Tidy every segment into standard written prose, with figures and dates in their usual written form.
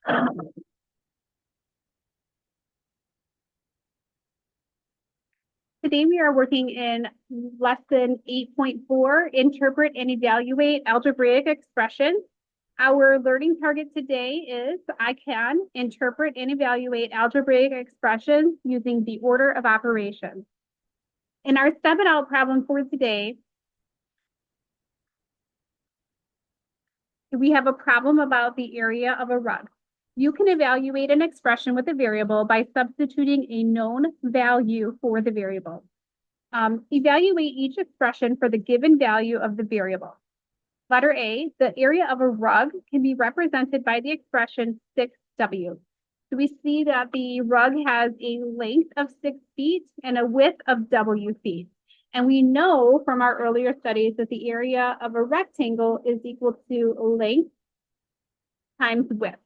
Today we are working in lesson 8.4, interpret and evaluate algebraic expressions. Our learning target today is I can interpret and evaluate algebraic expressions using the order of operations. In our step it out problem for today, we have a problem about the area of a rug. You can evaluate an expression with a variable by substituting a known value for the variable. Evaluate each expression for the given value of the variable. Letter A, the area of a rug can be represented by the expression 6W. So we see that the rug has a length of 6 feet and a width of W feet. And we know from our earlier studies that the area of a rectangle is equal to length times width.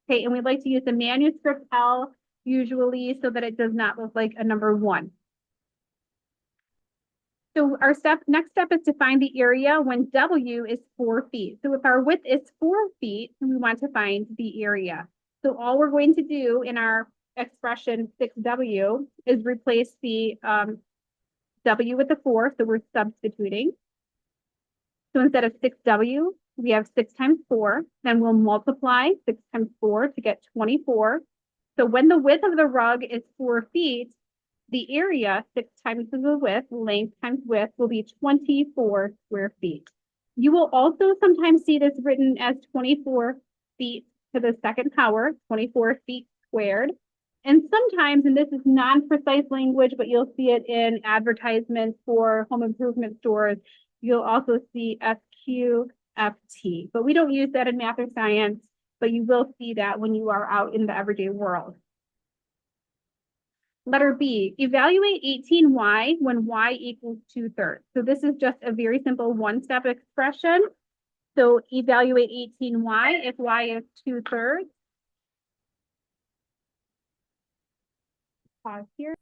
Okay, and we like to use the manuscript L usually so that it does not look like a number 1. So our next step is to find the area when W is 4 feet. So if our width is 4 feet, we want to find the area. So all we're going to do in our expression 6W is replace the W with the 4, so we're substituting. So instead of 6W, we have 6 times 4, then we'll multiply 6 times 4 to get 24. So when the width of the rug is 4 feet, the area, 6 times the width, length times width, will be 24 square feet. You will also sometimes see this written as 24 feet to the second power, 24 feet squared. And sometimes, and this is non-precise language, but you'll see it in advertisements for home improvement stores, you'll also see SQFT. But we don't use that in math or science, but you will see that when you are out in the everyday world. Letter B, evaluate 18y when y equals 2/3. So this is just a very simple one-step expression. So evaluate 18y if y is 2/3. Pause here.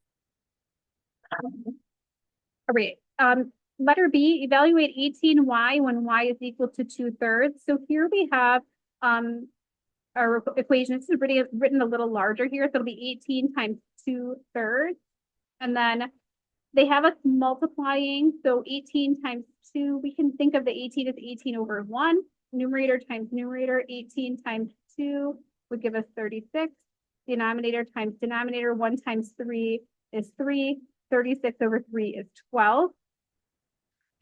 All right. Letter B, evaluate 18y when y is equal to 2/3. So here we have our equation. This is written a little larger here. So it'll be 18 times 2/3. And then they have us multiplying. So 18 times 2, we can think of the 18 as 18 over 1. Numerator times numerator, 18 times 2 would give us 36. Denominator times denominator, 1 times 3 is 3. 36 over 3 is 12.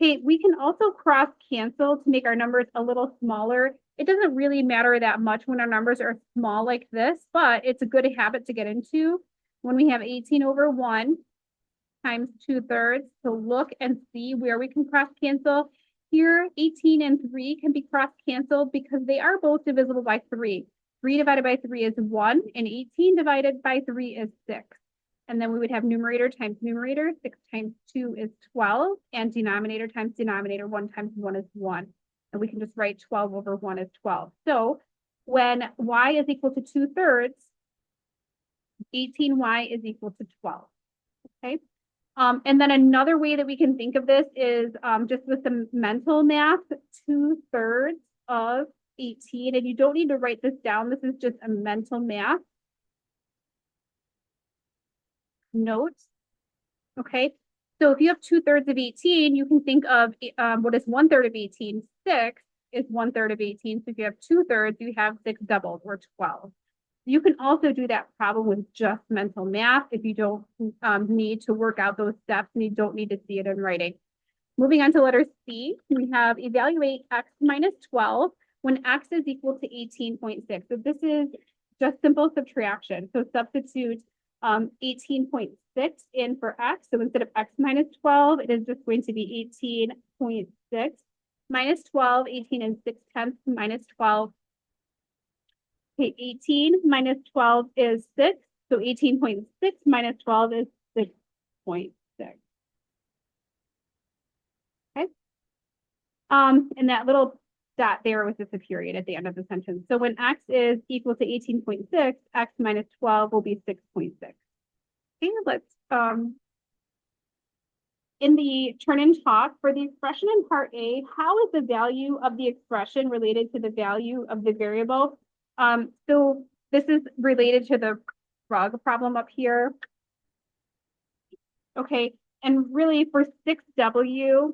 Okay, we can also cross cancel to make our numbers a little smaller. It doesn't really matter that much when our numbers are small like this, but it's a good habit to get into when we have 18 over 1 times 2/3 to look and see where we can cross cancel. Here, 18 and 3 can be cross canceled because they are both divisible by 3. 3 divided by 3 is 1, and 18 divided by 3 is 6. And then we would have numerator times numerator, 6 times 2 is 12, and denominator times denominator, 1 times 1 is 1. And we can just write 12 over 1 is 12. So when y is equal to 2/3, 18y is equal to 12, okay? And then another way that we can think of this is just with some mental math, 2/3 of 18, and you don't need to write this down. This is just a mental math note, okay? So if you have 2/3 of 18, you can think of what is 1/3 of 18? 6 is 1/3 of 18. So if you have 2/3, you have 6 doubled, or 12. You can also do that problem with just mental math if you don't need to work out those steps and you don't need to see it in writing. Moving on to letter C, we have evaluate x minus 12 when x is equal to 18.6. So this is just simple subtraction. So substitute 18.6 in for x. So instead of x minus 12, it is just going to be 18.6 minus 12, 18 and 6/10 minus 12. Okay, 18 minus 12 is 6. So 18.6 minus 12 is 6.6. Okay. And that little dot there was just a period at the end of the sentence. So when x is equal to 18.6, x minus 12 will be 6.6. Okay, let's in the turn and talk for the expression in part A, how is the value of the expression related to the value of the variable? So This is related to the rug problem up here. Okay, and really for 6W,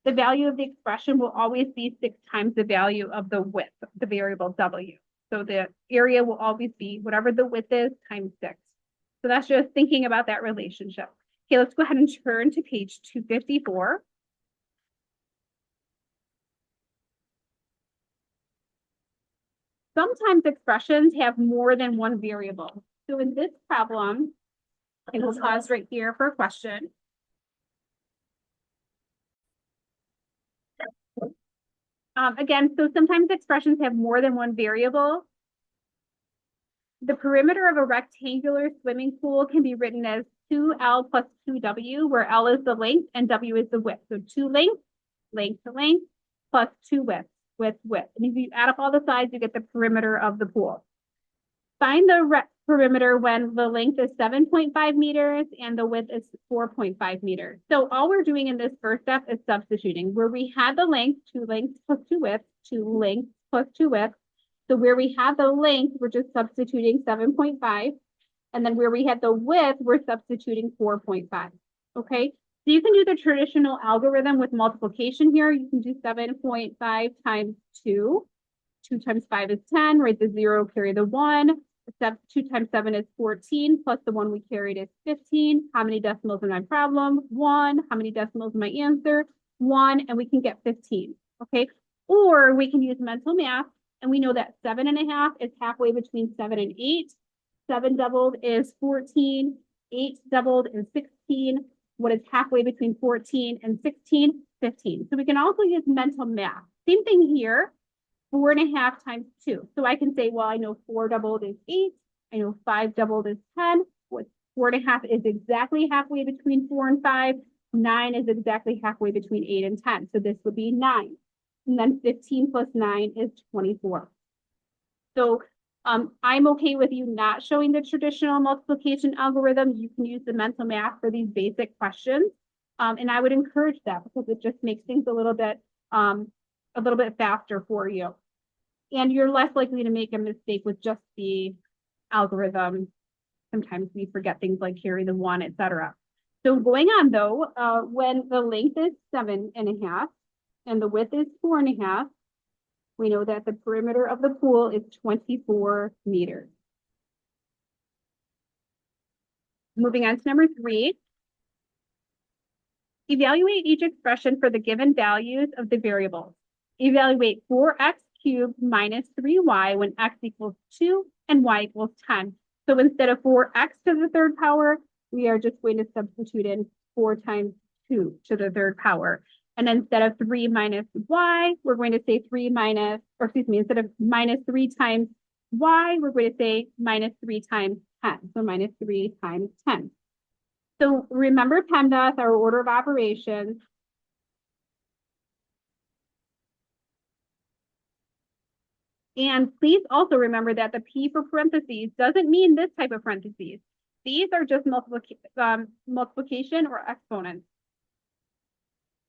the value of the expression will always be 6 times the value of the width, the variable W. So the area will always be whatever the width is times 6. So that's just thinking about that relationship. Okay, let's go ahead and turn to page 254. Sometimes expressions have more than one variable. So in this problem, and we'll pause right here for a question. Again, so sometimes expressions have more than one variable. The perimeter of a rectangular swimming pool can be written as 2L plus 2W, where L is the length and W is the width. So 2 length, length to length, plus 2 width, width. And if you add up all the sides, you get the perimeter of the pool. Find the perimeter when the length is 7.5 meters and the width is 4.5 meters. So all we're doing in this first step is substituting. Where we had the length, 2 lengths plus 2 widths, 2 lengths plus 2 widths. So where we have the length, we're just substituting 7.5. And then where we had the width, we're substituting 4.5. Okay, so you can do the traditional algorithm with multiplication here. You can do 7.5 times 2. 2 times 5 is 10, write the 0, carry the 1. 2 times 7 is 14, plus the 1 we carried is 15. How many decimals in my problem? 1. How many decimals in my answer? 1, and we can get 15, okay? Or we can use mental math, and we know that 7.5 is halfway between 7 and 8. 7 doubled is 14. 8 doubled is 16. What is halfway between 14 and 16? 15. So we can also use mental math. Same thing here. 4.5 times 2. So I can say, well, I know 4 doubled is 8. I know 5 doubled is 10. What 4.5 is exactly halfway between 4 and 5. 9 is exactly halfway between 8 and 10. So this would be 9. And then 15 plus 9 is 24. So I'm okay with you not showing the traditional multiplication algorithm. You can use the mental math for these basic questions. And I would encourage that because it just makes things a little bit faster for you. And you're less likely to make a mistake with just the algorithm. Sometimes we forget things like carry the 1, etc. So going on though, when the length is 7.5 and the width is 4.5, we know that the perimeter of the pool is 24 meters. Moving on to number 3. Evaluate each expression for the given values of the variables. Evaluate 4x cubed minus 3y when x equals 2 and y equals 10. So instead of 4x to the third power, we are just going to substitute in 4 times 2 to the third power. And instead of 3 minus y, we're going to say instead of minus 3 times y, we're going to say minus 3 times 10. So minus 3 times 10. So remember PEMDAS, our order of operations. And please also remember that the P for parentheses doesn't mean this type of parentheses. These are just multiplication or exponents.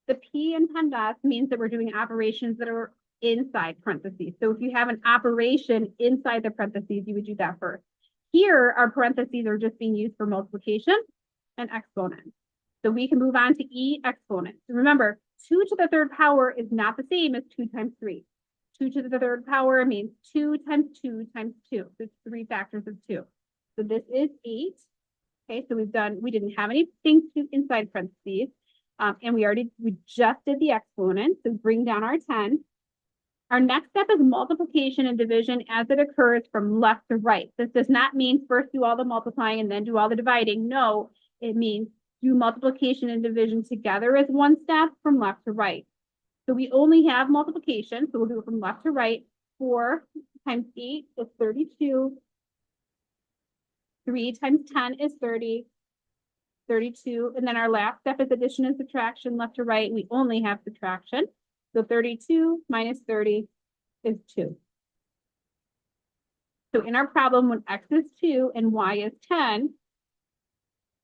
The P in PEMDAS means that we're doing operations that are inside parentheses. So if you have an operation inside the parentheses, you would do that first. Here, our parentheses are just being used for multiplication and exponents. So we can move on to E exponents. Remember, 2 to the third power is not the same as 2 times 3. 2 to the third power means 2 times 2 times 2. So it's 3 factors of 2. So this is 8. Okay, so we didn't have anything inside parentheses. And we just did the exponent, so bring down our 10. Our next step is multiplication and division as it occurs from left to right. This does not mean first do all the multiplying and then do all the dividing. No, it means do multiplication and division together as one step from left to right. So we only have multiplication, so we'll do it from left to right. 4 times 8 is 32. 3 times 10 is 30. 32, and then our last step is addition and subtraction, left to right. We only have subtraction. So 32 minus 30 is 2. So in our problem, when x is 2 and y is 10,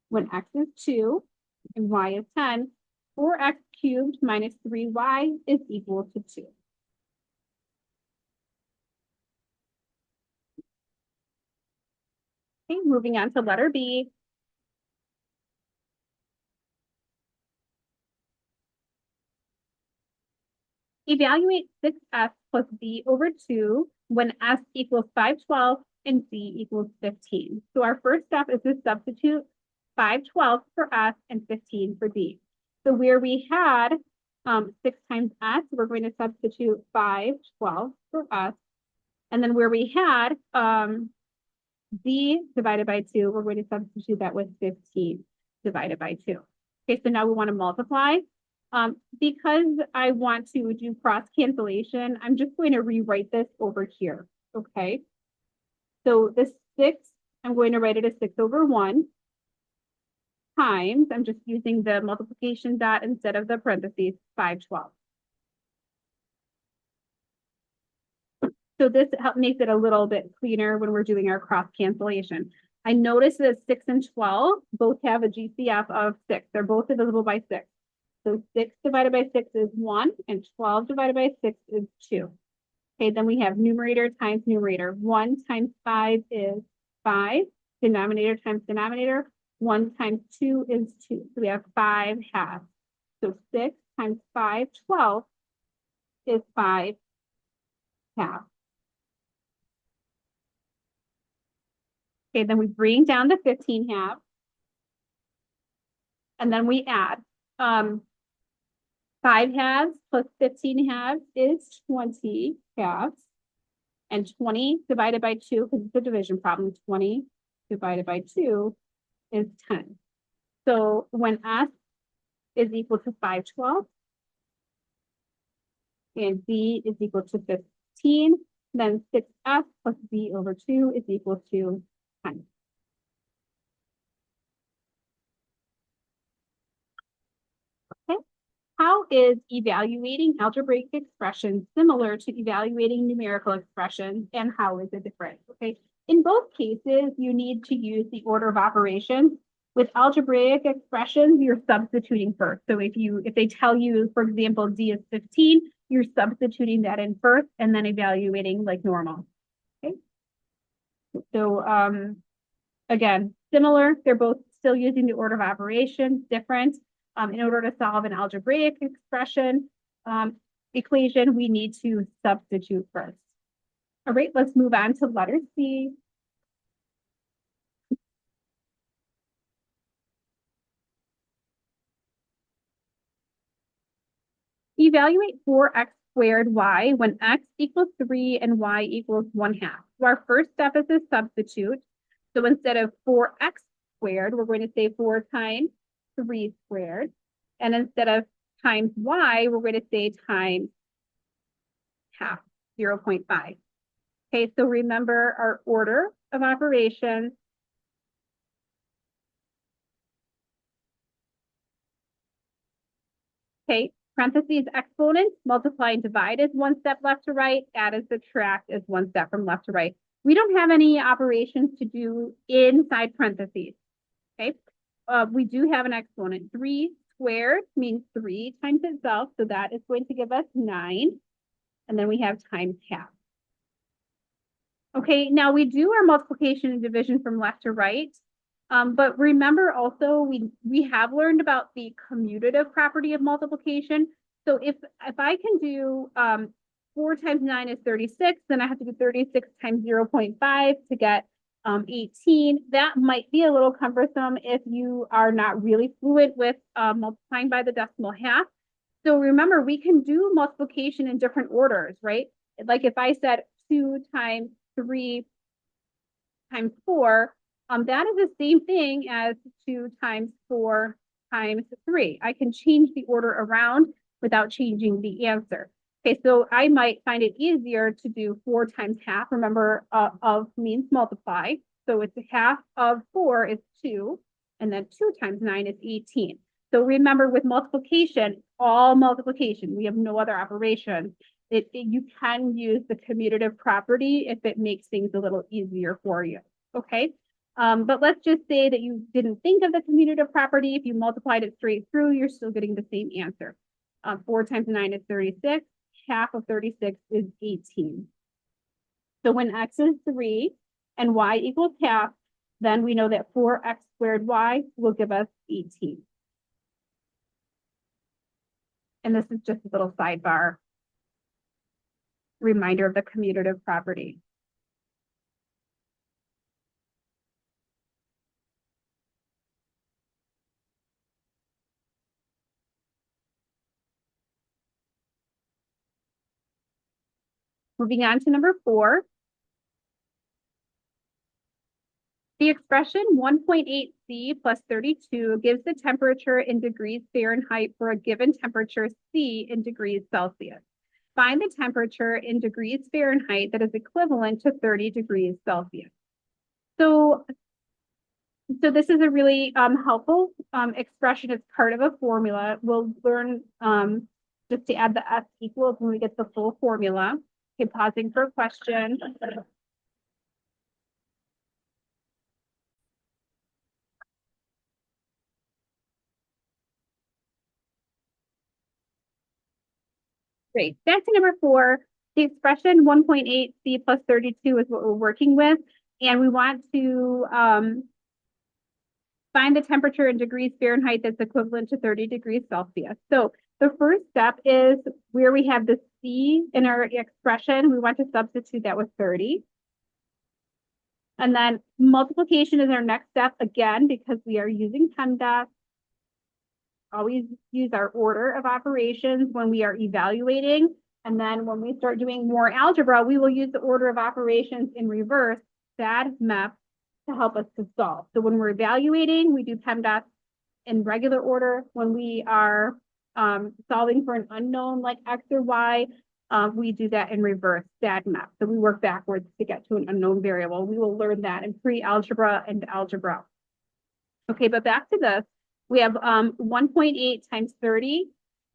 when x is 2 and y is 10, 4x cubed minus 3y is equal to 2. Okay, moving on to letter B. Evaluate 6s plus b over 2 when s equals 512 and b equals 15. So our first step is to substitute 512 for s and 15 for b. So where we had 6 times s, we're going to substitute 512 for s. And then where we had b divided by 2, we're going to substitute that with 15 divided by 2. Okay, so now we want to multiply. Because I want to do cross cancellation, I'm just going to rewrite this over here, okay? So the 6, I'm going to write it as 6 over 1 times, I'm just using the multiplication dot instead of the parentheses, 512. So this makes it a little bit cleaner when we're doing our cross cancellation. I noticed that 6 and 12 both have a GCF of 6. They're both divisible by 6. So 6 divided by 6 is 1, and 12 divided by 6 is 2. Okay, then we have numerator times numerator. 1 times 5 is 5. Denominator times denominator. 1 times 2 is 2. So we have 5 halves. So 6 times 5, 12 is 5 halves. Okay, then we bring down the 15 halves. And then we add. 5 halves plus 15 halves is 20 halves. And 20 divided by 2, because it's a division problem, 20 divided by 2 is 10. So when s is equal to 512 and b is equal to 15, then 6s plus b over 2 is equal to 10. Okay. How is evaluating algebraic expressions similar to evaluating numerical expressions, and how is it different? Okay. In both cases, you need to use the order of operations. With algebraic expressions, you're substituting first. So if they tell you, for example, d is 15, you're substituting that in first and then evaluating like normal. Okay. So again, similar, they're both still using the order of operations, different. In order to solve an algebraic expression equation, we need to substitute first. All right, let's move on to letter C. Evaluate 4x squared y when x equals 3 and y equals 1/2. So our first step is to substitute. So instead of 4x squared, we're going to say 4 times 3 squared. And instead of times y, we're going to say times half, 0.5. Okay, so remember our order of operations. Okay, parentheses exponents, multiply and divide is one step left to right, add and subtract is one step from left to right. We don't have any operations to do inside parentheses, okay? We do have an exponent. 3 squared means 3 times itself, so that is going to give us 9. And then we have times half. Okay, now we do our multiplication and division from left to right. But remember also, we have learned about the commutative property of multiplication. So if I can do 4 times 9 is 36, then I have to do 36 times 0.5 to get 18. That might be a little cumbersome if you are not really fluent with multiplying by the decimal half. So remember, we can do multiplication in different orders, right? Like if I said 2 times 3 times 4, that is the same thing as 2 times 4 times 3. I can change the order around without changing the answer. Okay, so I might find it easier to do 4 times half. Remember, of means multiply. So it's half of 4 is 2, and then 2 times 9 is 18. So remember, with multiplication, all multiplication, we have no other operation. You can use the commutative property if it makes things a little easier for you, okay? But let's just say that you didn't think of the commutative property. If you multiplied it straight through, you're still getting the same answer. 4 times 9 is 36. Half of 36 is 18. So when x is 3 and y equals half, then we know that 4x squared y will give us 18. And this is just a little sidebar reminder of the commutative property. Moving on to number 4. The expression 1.8C plus 32 gives the temperature in degrees Fahrenheit for a given temperature C in degrees Celsius. Find the temperature in degrees Fahrenheit that is equivalent to 30 degrees Celsius. So this is a really helpful expression. It's part of a formula. We'll learn just to add the S equals when we get the full formula. Okay, pausing for a question. Great. Back to number 4. The expression 1.8C plus 32 is what we're working with. And we want to find the temperature in degrees Fahrenheit that's equivalent to 30 degrees Celsius. So the first step is where we have the C in our expression, we want to substitute that with 30. And then multiplication is our next step, again, because we are using PEMDAS. Always use our order of operations when we are evaluating. And then when we start doing more algebra, we will use the order of operations in reverse, SAD, MEP, to help us to solve. So when we're evaluating, we do PEMDAS in regular order. When we are solving for an unknown like X or Y, we do that in reverse, SAD, MEP. So we work backwards to get to an unknown variable. We will learn that in pre-algebra and algebra. Okay, but back to this. We have 1.8 times 30.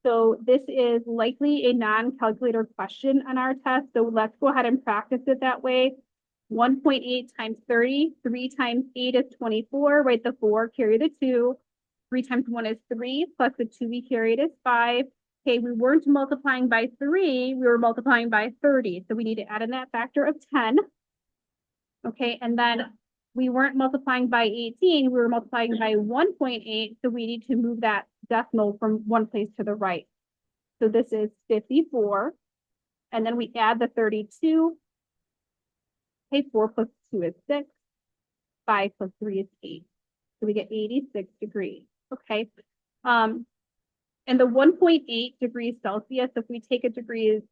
So this is likely a non-calculator question on our test. So let's go ahead and practice it that way. 1.8 times 30, 3 times 8 is 24, write the 4, carry the 2. 3 times 1 is 3, plus the 2 we carried is 5. Okay, we weren't multiplying by 3, we were multiplying by 30. So we need to add in that factor of 10. Okay, and then we weren't multiplying by 18, we were multiplying by 1.8, so we need to move that decimal from one place to the right. So this is 54, and then we add the 32. Okay, 4 plus 2 is 6, 5 plus 3 is 8. So we get 86 degrees, okay? And the 1.8 degrees Celsius, if we take a degrees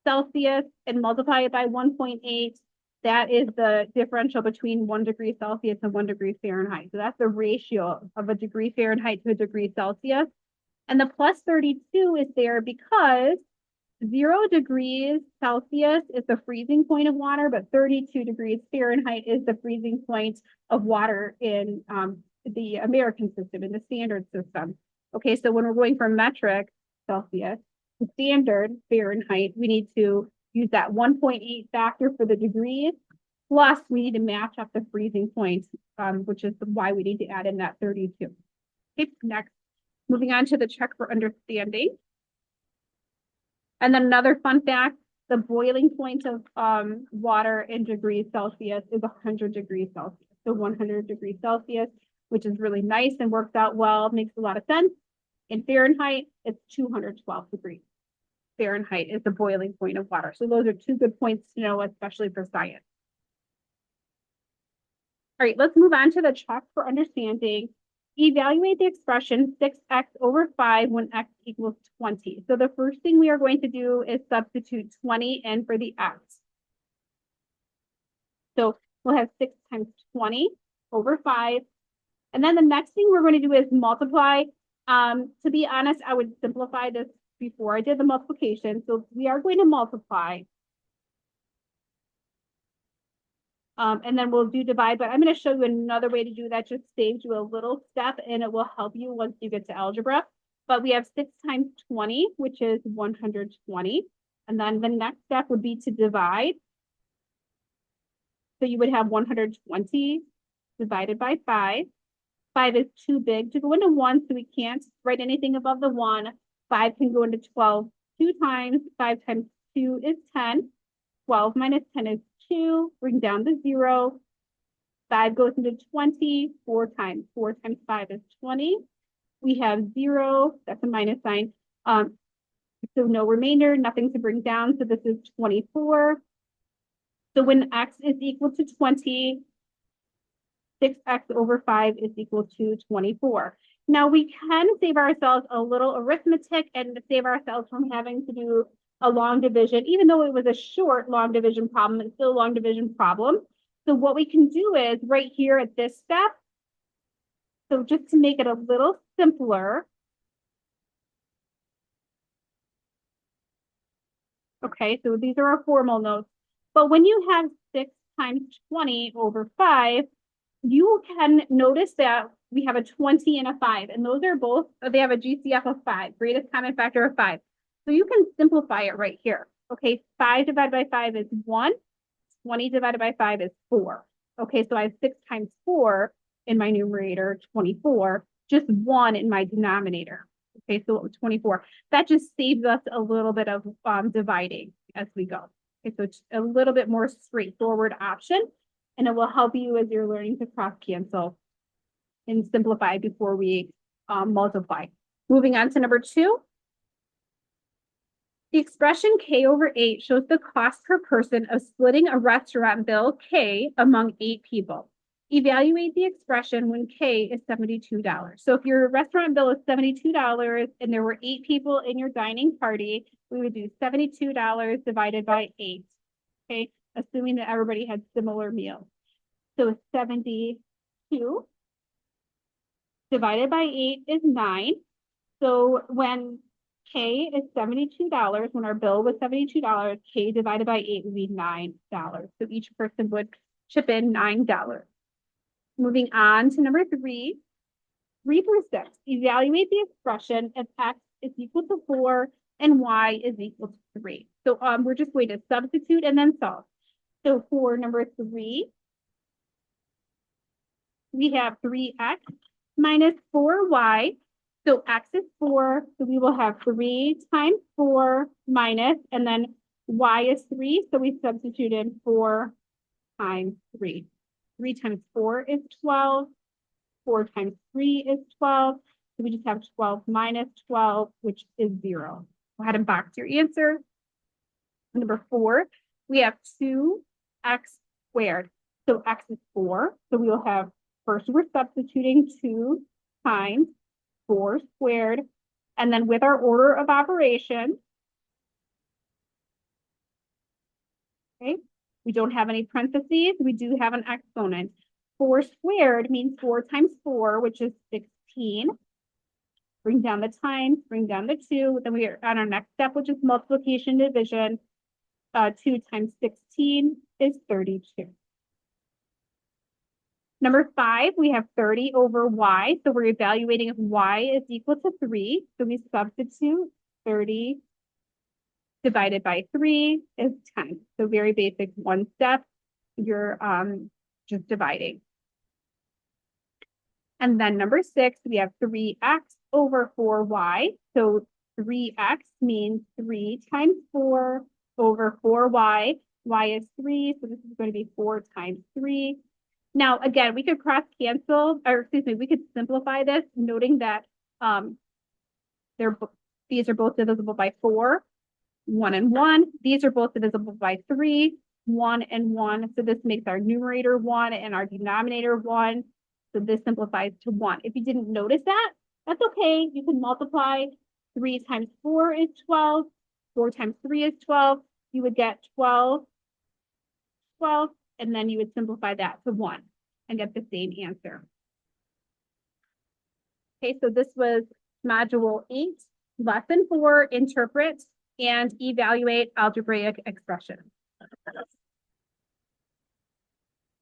Celsius and multiply it by 1.8, that is the differential between 1 degree Celsius and 1 degree Fahrenheit. So that's the ratio of a degree Fahrenheit to a degree Celsius. And the plus 32 is there because 0 degrees Celsius is the freezing point of water, but 32 degrees Fahrenheit is the freezing point of water in the American system, in the standard system. Okay, so when we're going from metric Celsius to standard Fahrenheit, we need to use that 1.8 factor for the degrees, plus we need to match up the freezing point, which is why we need to add in that 32. Okay, next, moving on to the check for understanding. And then another fun fact, the boiling point of water in degrees Celsius is 100 degrees Celsius. So 100 degrees Celsius, which is really nice and works out well, makes a lot of sense. In Fahrenheit, it's 212 degrees. Fahrenheit is the boiling point of water. So those are 2 good points to know, especially for science. All right, let's move on to the check for understanding. Evaluate the expression 6x over 5 when x equals 20. So the first thing we are going to do is substitute 20 in for the x. So we'll have 6 times 20 over 5. And then the next thing we're going to do is multiply. To be honest, I would simplify this before I did the multiplication. So we are going to multiply. And then we'll do divide, but I'm going to show you another way to do that. Just saves you a little step and it will help you once you get to algebra. But we have 6 times 20, which is 120. And then the next step would be to divide. So you would have 120 divided by 5. 5 is too big to go into 1, so we can't write anything above the 1. 5 can go into 12 2 times. 5 times 2 is 10. 12 minus 10 is 2. Bring down the 0. 5 goes into 20, 4 times 5 is 20. We have 0, that's a minus sign. So no remainder, nothing to bring down. So this is 24. So when x is equal to 20, 6x over 5 is equal to 24. Now we can save ourselves a little arithmetic and save ourselves from having to do a long division. Even though it was a short long division problem, it's still a long division problem. So what we can do is right here at this step, so just to make it a little simpler, okay, so these are our formal notes. But when you have 6 times 20 over 5, you can notice that we have a 20 and a 5, and those are both, they have a GCF of 5, greatest common factor of 5. So you can simplify it right here. Okay, 5 divided by 5 is 1. 20 divided by 5 is 4. Okay, so I have 6 times 4 in my numerator, 24, just 1 in my denominator. Okay, so 24. That just saves us a little bit of dividing as we go. Okay, so it's a little bit more straightforward option, and it will help you as you're learning to cross cancel and simplify before we multiply. Moving on to number 2. The expression K over 8 shows the cost per person of splitting a restaurant bill K among 8 people. Evaluate the expression when K is $72. So if your restaurant bill is $72 and there were 8 people in your dining party, we would do $72 divided by 8. Okay, assuming that everybody had similar meals. So 72 divided by 8 is 9. So when K is $72, when our bill was $72, K divided by 8 would be $9. So each person would chip in $9. Moving on to number 3, 3 through 6. Evaluate the expression if x is equal to 4 and y is equal to 3. So we're just going to substitute and then solve. So for number 3, we have 3x minus 4y. So x is 4, so we will have 3 times 4 minus, and then y is 3, so we substitute in 4 times 3. 3 times 4 is 12. 4 times 3 is 12. So we just have 12 minus 12, which is 0. Go ahead and box your answer. Number 4, we have 2x squared. So x is 4. So we will have, first we're substituting 2 times 4 squared. And then with our order of operation, okay, we don't have any parentheses. We do have an exponent. 4 squared means 4 times 4, which is 16. Bring down the times, bring down the 2. Then we are on our next step, which is multiplication division. 2 times 16 is 32. Number 5, we have 30 over y. So we're evaluating if y is equal to 3. So we substitute 30 divided by 3 is 10. So very basic, one step, you're just dividing. And then number 6, we have 3x over 4y. So 3x means 3 times 4 over 4y. Y is 3, so this is going to be 4 times 3. Now, again, we could cross cancel, or excuse me, we could simplify this, noting that these are both divisible by 4, 1 and 1. These are both divisible by 3, 1 and 1. So this makes our numerator 1 and our denominator 1. So this simplifies to 1. If you didn't notice that, that's okay. You can multiply. 3 times 4 is 12. 4 times 3 is 12. You would get 12, 12. And then you would simplify that to 1 and get the same answer. Okay, so this was Module 8, Lesson 4, Interpret and Evaluate Algebraic Expressions.